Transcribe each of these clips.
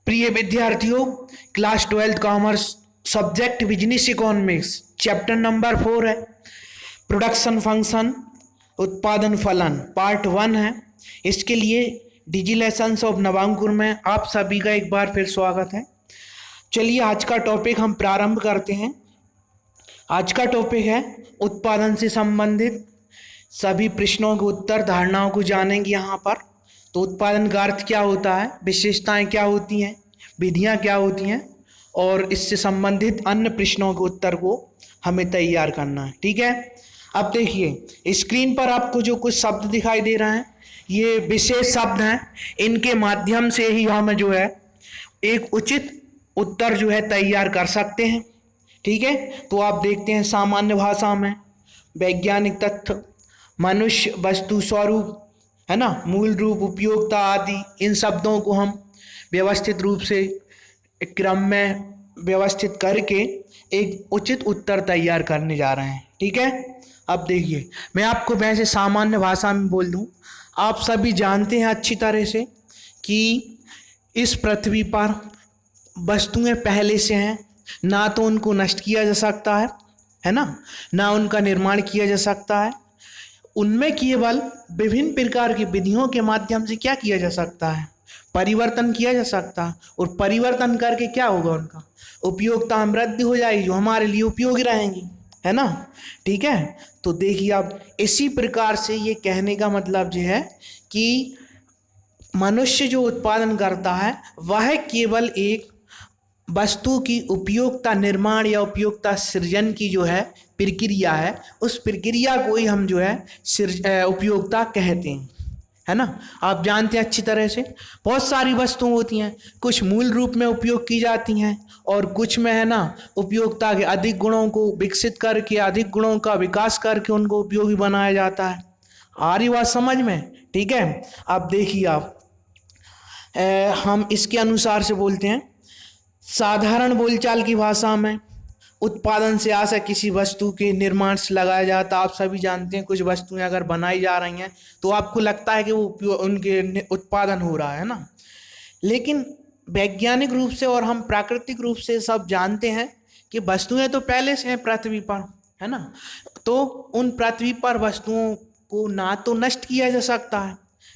प्रिय विद्यार्थियों, class 12 commerce subject business economics chapter number 4 है प्रोडक्शन फंक्शन उत्पादन फलन पार्ट 1 है। इसके लिए डिजी लेसन्स ऑफ नवांकुर में आप सभी का एक बार फिर स्वागत है। चलिए आज का टॉपिक हम प्रारंभ करते हैं। आज का टॉपिक है उत्पादन से संबंधित सभी प्रश्नों के उत्तर धारणाओं को जानेंगे यहाँ पर। तो उत्पादन का अर्थ क्या होता है, विशेषताएं क्या होती हैं, विधियां क्या होती हैं और इससे संबंधित अन्य प्रश्नों के उत्तर को हमें तैयार करना है। ठीक है, अब देखिए स्क्रीन पर आपको जो कुछ शब्द दिखाई दे रहे हैं ये विशेष शब्द हैं। इनके माध्यम से ही हम जो है एक उचित उत्तर जो है तैयार कर सकते हैं। ठीक है, तो आप देखते हैं सामान्य भाषा में वैज्ञानिक तथ्य, मनुष्य, वस्तु, स्वरूप, है ना, मूल रूप, उपयोगिता आदि, इन शब्दों को हम व्यवस्थित रूप से क्रम में व्यवस्थित करके एक उचित उत्तर तैयार करने जा रहे हैं। ठीक है, अब देखिए मैं आपको वैसे सामान्य भाषा में बोल दूं, आप सभी जानते हैं अच्छी तरह से कि इस पृथ्वी पर वस्तुएं पहले से हैं, ना तो उनको नष्ट किया जा सकता है ना, ना उनका निर्माण किया जा सकता है। उनमें केवल विभिन्न प्रकार की विधियों के माध्यम से क्या किया जा सकता है, परिवर्तन किया जा सकता है। और परिवर्तन करके क्या होगा, उनका उपयोगिता वृद्धि हो जाएगी जो हमारे लिए उपयोगी रहेंगी, है ना। ठीक है, तो देखिए अब इसी प्रकार से ये कहने का मतलब जो है कि मनुष्य जो उत्पादन करता है वह केवल एक वस्तु की उपयोगिता निर्माण या उपयोगिता सृजन की जो है प्रक्रिया है, उस प्रक्रिया को ही हम जो है उपयोगिता कहते हैं, है ना। आप जानते हैं अच्छी तरह से बहुत सारी वस्तुएं होती हैं, कुछ मूल रूप में उपयोग की जाती हैं और कुछ में है ना उपयोगिता के अधिक गुणों को विकसित करके, अधिक गुणों का विकास करके उनको उपयोगी बनाया जाता है। आ रही बात समझ में? ठीक है, अब देखिए आप हम इसके अनुसार से बोलते हैं। साधारण बोलचाल की भाषा में उत्पादन से आशय किसी वस्तु के निर्माण से लगाया जाता है। आप सभी जानते हैं कुछ वस्तुएं अगर बनाई जा रही हैं तो आपको लगता है कि वो उनके उत्पादन हो रहा है ना, लेकिन वैज्ञानिक रूप से और हम प्राकृतिक रूप से सब जानते हैं कि वस्तुएं तो पहले से हैं पृथ्वी पर, है ना। तो उन पृथ्वी पर वस्तुओं को ना तो नष्ट किया जा सकता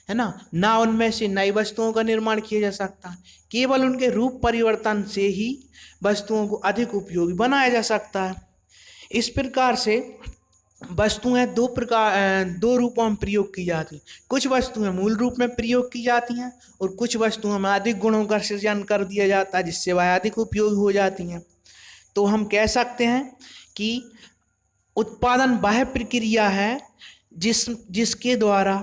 है ना, ना उनमें से नई वस्तुओं का निर्माण किया जा सकता है। केवल उनके रूप परिवर्तन से ही वस्तुओं को अधिक उपयोगी बनाया जा सकता है। इस प्रकार से वस्तुएं दो रूपों में प्रयोग की जाती हैं। कुछ वस्तुएं मूल रूप में प्रयोग की जाती हैं और कुछ वस्तुओं में अधिक गुणों का सृजन कर दिया जाता है जिससे वह अधिक उपयोगी हो जाती हैं। तो हम कह सकते हैं कि उत्पादन वह प्रक्रिया है जिसके द्वारा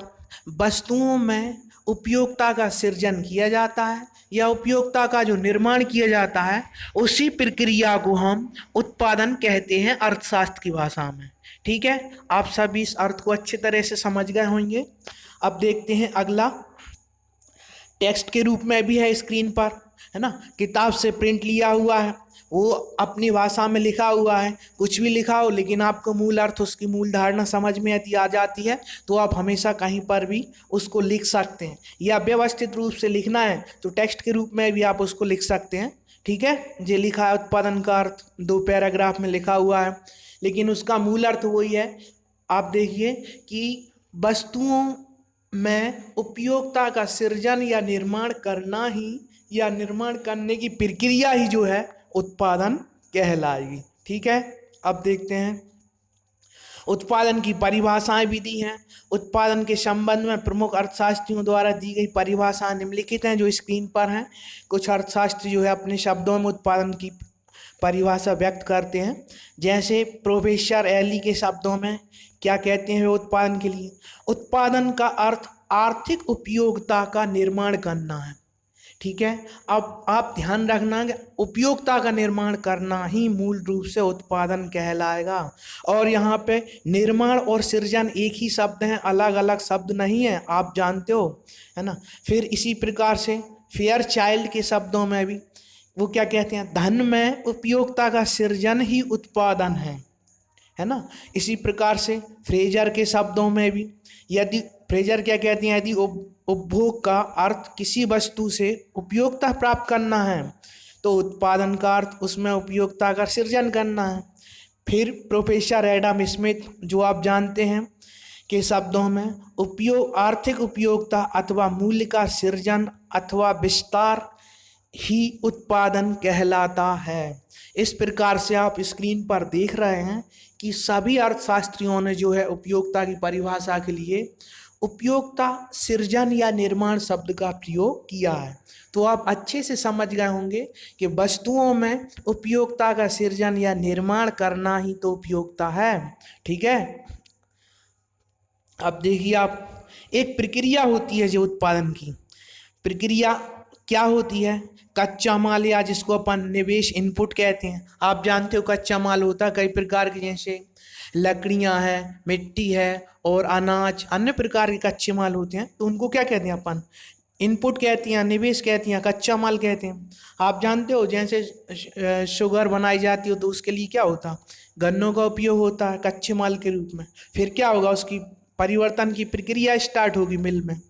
वस्तुओं में उपयोगिता का सृजन किया जाता है या उपयोगिता का जो निर्माण किया जाता है, उसी प्रक्रिया को हम उत्पादन कहते हैं अर्थशास्त्र की भाषा में। ठीक है, आप सभी इस अर्थ को अच्छी तरह से समझ गए होंगे। अब देखते हैं अगला, टेक्स्ट के रूप में भी है स्क्रीन पर, है ना, किताब से प्रिंट लिया हुआ है, वो अपनी भाषा में लिखा हुआ है। कुछ भी लिखा हो लेकिन आपको मूल अर्थ, उसकी मूल धारणा समझ में यदि आ जाती है तो आप हमेशा कहीं पर भी उसको लिख सकते हैं, या व्यवस्थित रूप से लिखना है तो टेक्स्ट के रूप में भी आप उसको लिख सकते हैं। ठीक है, जो लिखा है उत्पादन का अर्थ 2 पैराग्राफ में लिखा हुआ है, लेकिन उसका मूल अर्थ वही है। आप देखिए कि वस्तुओं में उपयोगिता का सृजन या निर्माण करना ही, या निर्माण करने की प्रक्रिया ही जो है उत्पादन कहलाएगी। ठीक है, अब देखते हैं उत्पादन की परिभाषाएं भी दी हैं। उत्पादन के संबंध में प्रमुख अर्थशास्त्रियों द्वारा दी गई परिभाषाएं निम्नलिखित हैं जो स्क्रीन पर हैं। कुछ अर्थशास्त्री जो है अपने शब्दों में उत्पादन की परिभाषा व्यक्त करते हैं, जैसे प्रोफेसर एली के शब्दों में क्या कहते हैं उत्पादन के लिए। उत्पादन का अर्थ आर्थिक उपयोगिता का निर्माण करना है। ठीक है, अब आप ध्यान रखना कि उपयोगिता का निर्माण करना ही मूल रूप से उत्पादन कहलाएगा। और यहाँ पे निर्माण और सृजन एक ही शब्द हैं, अलग अलग शब्द नहीं है, आप जानते हो, है ना। फिर इसी प्रकार से फेयर चाइल्ड के शब्दों में भी वो क्या कहते हैं, धन में उपयोगिता का सृजन ही उत्पादन है ना। इसी प्रकार से फ्रेजर के शब्दों में भी, यदि फ्रेजर क्या कहते हैं, यदि उपभोग का अर्थ किसी वस्तु से उपयोगिता प्राप्त करना है, तो उत्पादन का अर्थ उसमें उपयोगिता का सृजन करना है। फिर प्रोफेसर एडम स्मिथ, जो आप जानते हैं, के शब्दों में आर्थिक उपयोगिता अथवा मूल्य का सृजन अथवा विस्तार ही उत्पादन कहलाता है। इस प्रकार से आप स्क्रीन पर देख रहे हैं कि सभी अर्थशास्त्रियों ने जो है उपयोगिता की परिभाषा के लिए उपयोगिता सृजन या निर्माण शब्द का प्रयोग किया है। तो आप अच्छे से समझ गए होंगे कि वस्तुओं में उपयोगिता का सृजन या निर्माण करना ही तो उपयोगिता है। ठीक है, अब देखिए आप, एक प्रक्रिया होती है जो उत्पादन की प्रक्रिया क्या होती है? कच्चा माल, या जिसको अपन निवेश इनपुट कहते हैं। आप जानते हो कच्चा माल होता है कई प्रकार के, जैसे लकड़ियां हैं, मिट्टी है और अनाज, अन्य प्रकार के कच्चे माल होते हैं। तो उनको क्या कहते हैं अपन? इनपुट कहते हैं, निवेश कहते हैं, कच्चा माल कहते हैं। आप जानते हो जैसे शुगर बनाई जाती हो तो उसके लिए क्या होता है? गन्नों का उपयोग होता है कच्चे माल के रूप में। फिर क्या होगा? उसकी परिवर्तन की प्रक्रिया स्टार्ट होगी मिल में,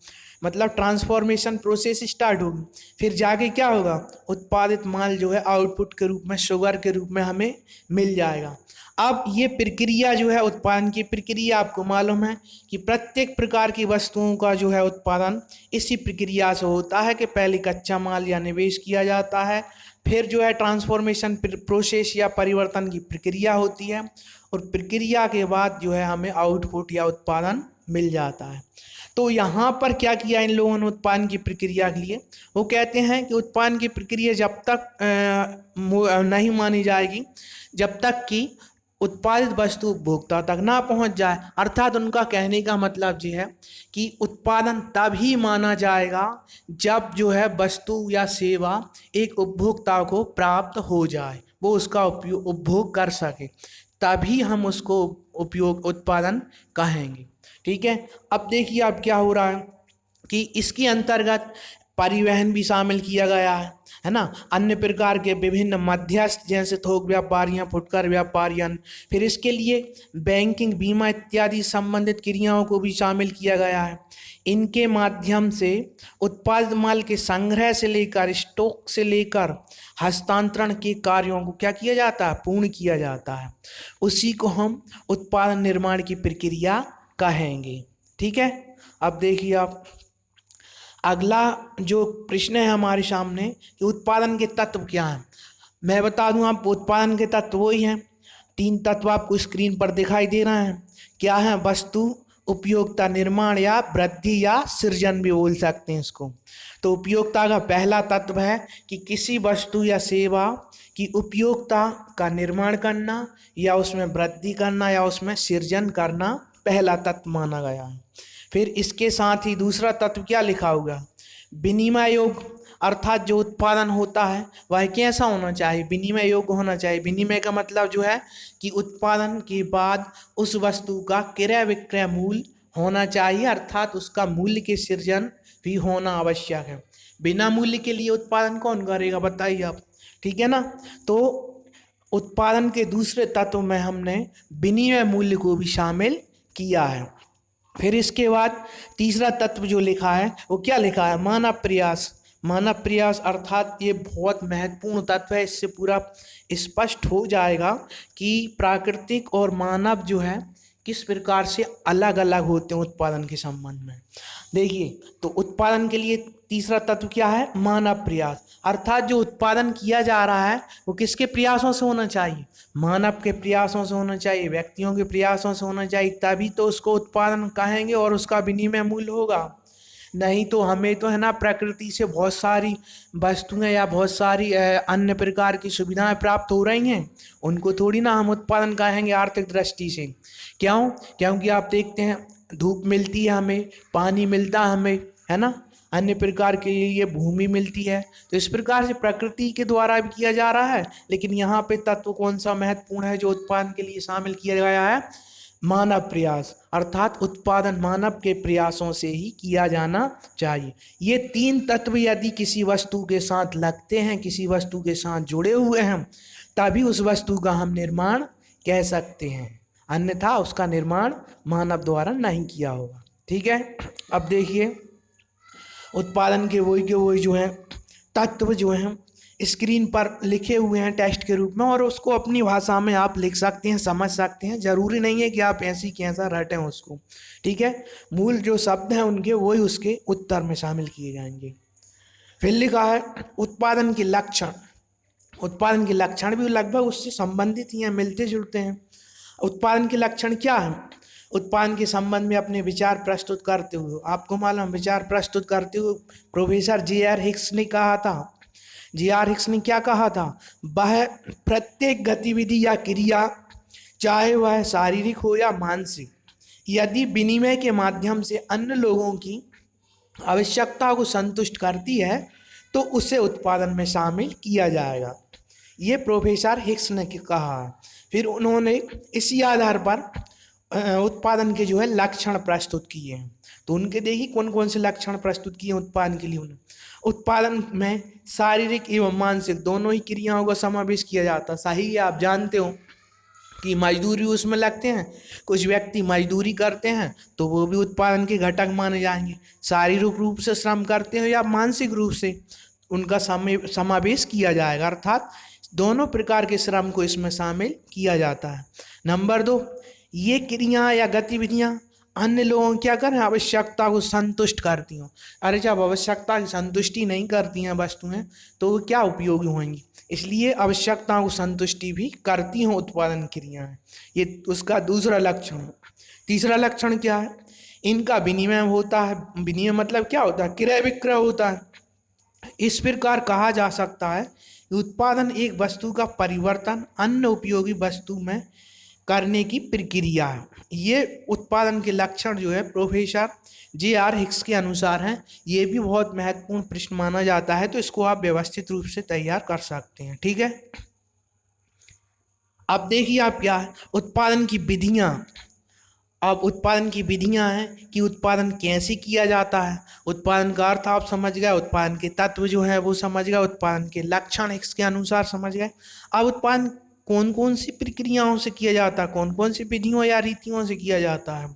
मतलब ट्रांसफॉर्मेशन प्रोसेस स्टार्ट होगी। फिर जाके क्या होगा? उत्पादित माल जो है आउटपुट के रूप में, शुगर के रूप में हमें मिल जाएगा। अब ये प्रक्रिया जो है उत्पादन की प्रक्रिया, आपको मालूम है कि प्रत्येक प्रकार की वस्तुओं का जो है उत्पादन इसी प्रक्रिया से होता है कि पहले कच्चा माल या निवेश किया जाता है, फिर जो है ट्रांसफॉर्मेशन प्रोसेस या परिवर्तन की प्रक्रिया होती है, और प्रक्रिया के बाद जो है हमें आउटपुट या उत्पादन मिल जाता है। तो यहाँ पर क्या किया इन लोगों ने उत्पादन की प्रक्रिया के लिए? वो कहते हैं कि उत्पादन की प्रक्रिया जब तक नहीं मानी जाएगी जब तक कि उत्पादित वस्तु उपभोक्ता तक ना पहुंच जाए। अर्थात उनका कहने का मतलब ये है कि उत्पादन तभी माना जाएगा जब जो है वस्तु या सेवा एक उपभोक्ता को प्राप्त हो जाए, वो उसका उपभोग कर सके, तभी हम उसको उत्पादन कहेंगे। ठीक है, अब देखिए अब क्या हो रहा है कि इसके अंतर्गत परिवहन भी शामिल किया गया है ना, अन्य प्रकार के विभिन्न मध्यस्थ जैसे थोक व्यापारियां, फुटकर व्यापारियां, फिर इसके लिए बैंकिंग, बीमा इत्यादि संबंधित क्रियाओं को भी शामिल किया गया है। इनके माध्यम से उत्पादित माल के संग्रह से लेकर, स्टॉक से लेकर हस्तांतरण के कार्यों को क्या किया जाता है? पूर्ण किया जाता है। उसी को हम उत्पादन निर्माण की प्रक्रिया कहेंगे। ठीक है, अब देखिए आप, अगला जो प्रश्न है हमारे सामने कि उत्पादन के तत्व क्या हैं। मैं बता दूं आपको, उत्पादन के तत्व वही हैं, 3 तत्व आपको स्क्रीन पर दिखाई दे रहे हैं। क्या है? वस्तु, उपयोगिता, निर्माण या वृद्धि या सृजन भी बोल सकते हैं इसको। तो उपयोगिता का पहला तत्व है कि किसी वस्तु या सेवा की उपयोगिता का निर्माण करना या उसमें वृद्धि करना या उसमें सृजन करना पहला तत्व माना गया है। फिर इसके साथ ही दूसरा तत्व क्या लिखा होगा? विनिमय योग, अर्थात जो उत्पादन होता है वह कैसा होना चाहिए? विनिमय योग्य होना चाहिए। विनिमय का मतलब जो है कि उत्पादन के बाद उस वस्तु का क्रय विक्रय मूल्य होना चाहिए, अर्थात उसका मूल्य के सृजन भी होना आवश्यक है। बिना मूल्य के लिए उत्पादन कौन करेगा, बताइए आप। ठीक है ना, तो उत्पादन के दूसरे तत्व में हमने विनिमय मूल्य को भी शामिल किया है। फिर इसके बाद तीसरा तत्व जो लिखा है वो क्या लिखा है? मानव प्रयास। मानव प्रयास अर्थात ये बहुत महत्वपूर्ण तत्व है। इससे पूरा स्पष्ट हो जाएगा कि प्राकृतिक और मानव जो है किस प्रकार से अलग अलग होते हैं उत्पादन के संबंध में। देखिए, तो उत्पादन के लिए तीसरा तत्व क्या है? मानव प्रयास, अर्थात जो उत्पादन किया जा रहा है वो किसके प्रयासों से होना चाहिए? मानव के प्रयासों से होना चाहिए, व्यक्तियों के प्रयासों से होना चाहिए, तभी तो उसको उत्पादन कहेंगे और उसका विनिमय मूल्य होगा। नहीं तो हमें तो है ना प्रकृति से बहुत सारी वस्तुएं या बहुत सारी अन्य प्रकार की सुविधाएं प्राप्त हो रही हैं, उनको थोड़ी ना हम उत्पादन कहेंगे आर्थिक दृष्टि से। क्यों? क्योंकि आप देखते हैं धूप मिलती है हमें, पानी मिलता है हमें, है ना, अन्य प्रकार के लिए भूमि मिलती है। तो इस प्रकार से प्रकृति के द्वारा भी किया जा रहा है, लेकिन यहाँ पे तत्व कौन सा महत्वपूर्ण है जो उत्पादन के लिए शामिल किया गया है? मानव प्रयास, अर्थात उत्पादन मानव के प्रयासों से ही किया जाना चाहिए। ये 3 तत्व यदि किसी वस्तु के साथ लगते हैं, किसी वस्तु के साथ जुड़े हुए हैं, तभी उस वस्तु का हम निर्माण कह सकते हैं, अन्यथा उसका निर्माण मानव द्वारा नहीं किया होगा। ठीक है, अब देखिए उत्पादन के वही जो है तत्व जो हैं स्क्रीन पर लिखे हुए हैं टेस्ट के रूप में, और उसको अपनी भाषा में आप लिख सकते हैं, समझ सकते हैं। ज़रूरी नहीं है कि आप ऐसी कैसा रटें उसको, ठीक है। मूल जो शब्द हैं उनके वही उसके उत्तर में शामिल किए जाएंगे। फिर लिखा है उत्पादन के लक्षण। उत्पादन के लक्षण भी लगभग उससे संबंधित ही हैं, मिलते जुलते हैं। उत्पादन के लक्षण क्या है? उत्पादन के संबंध में अपने विचार प्रस्तुत करते हुए, आपको मालूम विचार प्रस्तुत करते हुए प्रोफेसर जे.आर. हिक्स ने कहा था, जे.आर. हिक्स ने क्या कहा था? वह प्रत्येक गतिविधि या क्रिया, चाहे वह शारीरिक हो या मानसिक, यदि विनिमय के माध्यम से अन्य लोगों की आवश्यकता को संतुष्ट करती है तो उसे उत्पादन में शामिल किया जाएगा। ये प्रोफेसर हिक्स ने कहा है। फिर उन्होंने इसी आधार पर उत्पादन के जो है लक्षण प्रस्तुत किए हैं। तो उनके देखिए कौन कौन से लक्षण प्रस्तुत किए उत्पादन के लिए उन्होंने। उत्पादन में शारीरिक एवं मानसिक दोनों ही क्रियाओं का समावेश किया जाता है। सही है, आप जानते हो कि मजदूरी उसमें लगते हैं, कुछ व्यक्ति मजदूरी करते हैं तो वो भी उत्पादन के घटक माने जाएंगे। शारीरिक रूप से श्रम करते हैं या मानसिक रूप से, उनका समावेश किया जाएगा, अर्थात दोनों प्रकार के श्रम को इसमें शामिल किया जाता है। नंबर 2, ये क्रियाएं या गतिविधियां अन्य लोगों की क्या करें, आवश्यकता को संतुष्ट करती हों। अरे जब आवश्यकता की संतुष्टि नहीं करती हैं वस्तुएं तो वो क्या उपयोगी होंगी, इसलिए आवश्यकताओं को संतुष्टि भी करती हों उत्पादन क्रियाएं। ये उसका दूसरा लक्षण है। तीसरा लक्षण क्या है? इनका विनिमय होता है। विनिमय मतलब क्या होता है? क्रय विक्रय होता है। इस प्रकार कहा जा सकता है कि उत्पादन एक वस्तु का परिवर्तन अन्य उपयोगी वस्तु में करने की प्रक्रिया है। ये उत्पादन के लक्षण जो है प्रोफेसर जे.आर. हिक्स के अनुसार हैं। ये भी बहुत महत्वपूर्ण प्रश्न माना जाता है, तो इसको आप व्यवस्थित रूप से तैयार कर सकते हैं, ठीक है। अब देखिए आप क्या है उत्पादन की विधियां। अब उत्पादन की विधियां हैं कि उत्पादन कैसे किया जाता है, उत्पादन का अर्थ आप समझ गए, उत्पादन के तत्व जो है वो समझ गए, उत्पादन के लक्षण इसके अनुसार समझ गए। अब उत्पादन कौन कौन सी प्रक्रियाओं से किया जाता है, कौन कौन सी विधियों या रीतियों से किया जाता है,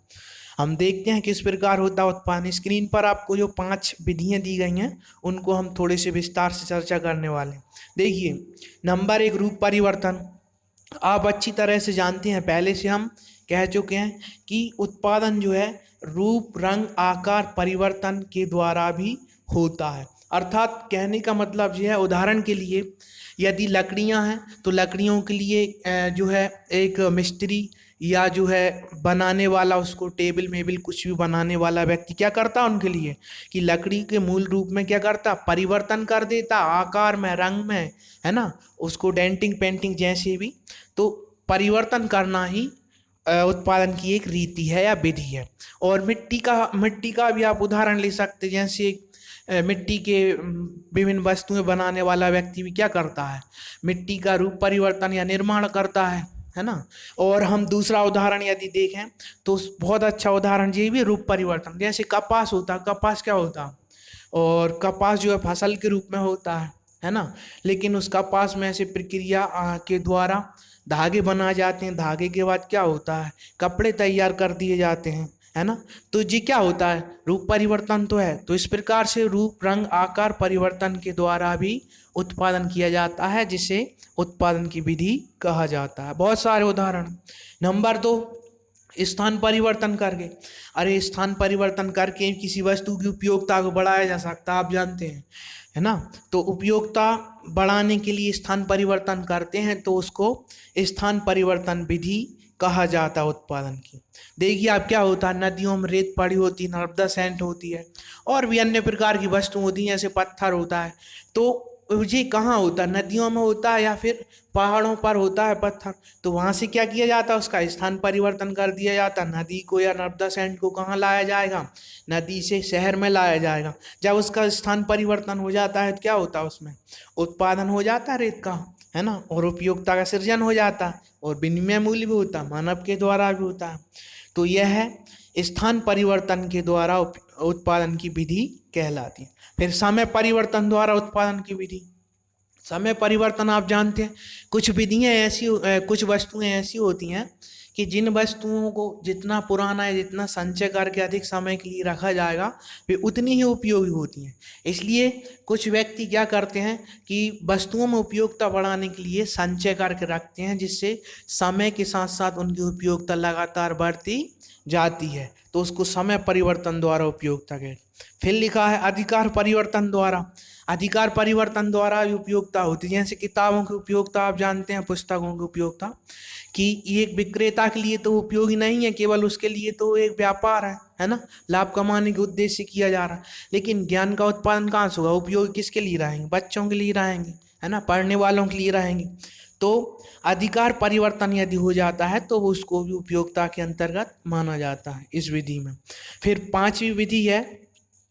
हम देखते हैं किस प्रकार होता है उत्पादन। स्क्रीन पर आपको जो 5 विधियां दी गई हैं उनको हम थोड़े से विस्तार से चर्चा करने वाले हैं। देखिए, नंबर 1, रूप परिवर्तन। आप अच्छी तरह से जानते हैं, पहले से हम कह चुके हैं कि उत्पादन जो है रूप रंग आकार परिवर्तन के द्वारा भी होता है। अर्थात कहने का मतलब यह है, उदाहरण के लिए यदि लकड़ियां हैं तो लकड़ियों के लिए जो है एक मिस्त्री या जो है बनाने वाला, उसको टेबल मेबल कुछ भी बनाने वाला व्यक्ति क्या करता उनके लिए कि लकड़ी के मूल रूप में क्या करता, परिवर्तन कर देता आकार में, रंग में, है ना, उसको डेंटिंग पेंटिंग जैसे भी, तो परिवर्तन करना ही उत्पादन की एक रीति है या विधि है। और मिट्टी का भी आप उदाहरण ले सकते हैं, जैसे मिट्टी के विभिन्न वस्तुएं बनाने वाला व्यक्ति भी क्या करता है, मिट्टी का रूप परिवर्तन या निर्माण करता है ना। और हम दूसरा उदाहरण यदि देखें तो बहुत अच्छा उदाहरण ये भी रूप परिवर्तन, जैसे कपास होता है। कपास क्या होता है, और कपास जो है फसल के रूप में होता है ना, लेकिन उस कपास में ऐसे प्रक्रिया के द्वारा धागे बनाए जाते हैं। धागे के बाद क्या होता है, कपड़े तैयार कर दिए जाते हैं, है ना। तो ये क्या होता है, रूप परिवर्तन तो है। तो इस प्रकार से रूप रंग आकार परिवर्तन के द्वारा भी उत्पादन किया जाता है, जिसे उत्पादन की विधि कहा जाता है। बहुत सारे उदाहरण। नंबर 2, स्थान परिवर्तन करके। अरे स्थान परिवर्तन करके किसी वस्तु की उपयोगिता को बढ़ाया जा सकता है, आप जानते हैं, है ना। तो उपयोगिता बढ़ाने के लिए स्थान परिवर्तन करते हैं तो उसको स्थान परिवर्तन विधि कहा जाता है उत्पादन की। देखिए आप क्या होता है, नदियों में रेत पड़ी होती है, नर्मदा सैंड होती है, और भी अन्य प्रकार की वस्तु होती हैं, जैसे पत्थर होता है। तो ये कहाँ होता है, नदियों में होता है या फिर पहाड़ों पर होता है पत्थर। तो वहाँ से क्या किया जाता है, उसका स्थान परिवर्तन कर दिया जाता है। नदी को या नर्मदा सैंड को कहाँ लाया जाएगा, नदी से शहर में लाया जाएगा। जब उसका स्थान परिवर्तन हो जाता है तो क्या होता है, उसमें उत्पादन हो जाता है रेत का, है ना, और उपयोगिता का सृजन हो जाता है, और विनिमय मूल्य भी होता है, मानव के द्वारा भी होता है। तो यह है स्थान परिवर्तन के द्वारा उत्पादन की विधि कहलाती है। फिर समय परिवर्तन द्वारा उत्पादन की विधि। समय परिवर्तन आप जानते हैं, कुछ विधियां ऐसी कुछ वस्तुएं ऐसी होती हैं कि जिन वस्तुओं को जितना पुराना है, जितना संचय करके अधिक समय के लिए रखा जाएगा, वे उतनी ही उपयोगी होती हैं। इसलिए कुछ व्यक्ति क्या करते हैं कि वस्तुओं में उपयोगिता बढ़ाने के लिए संचय करके रखते हैं, जिससे समय के साथ साथ उनकी उपयोगिता लगातार बढ़ती जाती है, तो उसको समय परिवर्तन द्वारा उपयोगिता कहते हैं। फिर लिखा है अधिकार परिवर्तन द्वारा। अधिकार परिवर्तन द्वारा उपयोगिता होती है, जैसे किताबों की उपयोगिता आप जानते हैं, पुस्तकों की उपयोगिता, कि ये एक विक्रेता के लिए तो उपयोगी नहीं है, केवल उसके लिए तो एक व्यापार है ना, लाभ कमाने के उद्देश्य से किया जा रहा है। लेकिन ज्ञान का उत्पादन कहाँ से होगा? उपयोगी किसके लिए रहेंगे? बच्चों के लिए रहेंगे, है ना, पढ़ने वालों के लिए रहेंगे। तो अधिकार परिवर्तन यदि हो जाता है तो उसको भी उपयोगिता के अंतर्गत माना जाता है इस विधि में। फिर पांचवी विधि है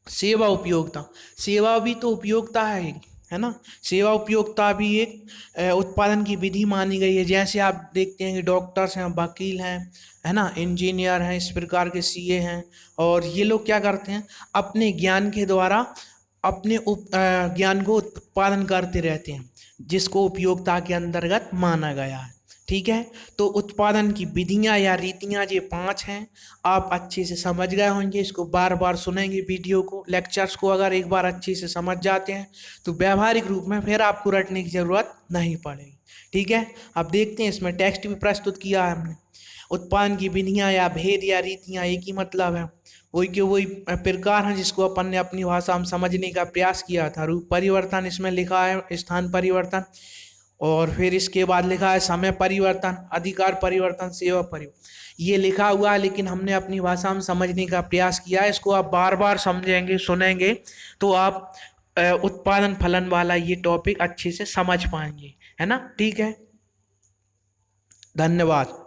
सेवा उपयोगिता। सेवा भी तो उपयोगिता है ना। सेवा उपयोगिता भी एक उत्पादन की विधि मानी गई है। जैसे आप देखते हैं कि डॉक्टर्स हैं, वकील हैं, है ना, इंजीनियर हैं, इस प्रकार के सीए हैं, और ये लोग क्या करते हैं, अपने ज्ञान के द्वारा अपने ज्ञान को उत्पादन करते रहते हैं, जिसको उपयोगिता के अंतर्गत माना गया है। ठीक है, तो उत्पादन की विधियां या रीतियां ये 5 हैं। आप अच्छे से समझ गए होंगे, इसको बार बार सुनेंगे वीडियो को, लेक्चर्स को अगर एक बार अच्छे से समझ जाते हैं तो व्यावहारिक रूप में फिर आपको रटने की जरूरत नहीं पड़ेगी। ठीक है, अब देखते हैं, इसमें टेक्स्ट भी प्रस्तुत किया है हमने। उत्पादन की विधियां या भेद या रीतियां एक ही मतलब है, वही के वही प्रकार हैं जिसको अपन ने अपनी भाषा में समझने का प्रयास किया था। रूप परिवर्तन इसमें लिखा है, स्थान परिवर्तन, और फिर इसके बाद लिखा है समय परिवर्तन, अधिकार परिवर्तन, सेवा परिवर्तन, ये लिखा हुआ है, लेकिन हमने अपनी भाषा में समझने का प्रयास किया है। इसको आप बार बार समझेंगे, सुनेंगे, तो आप उत्पादन फलन वाला ये टॉपिक अच्छे से समझ पाएंगे, है ना। ठीक है, धन्यवाद।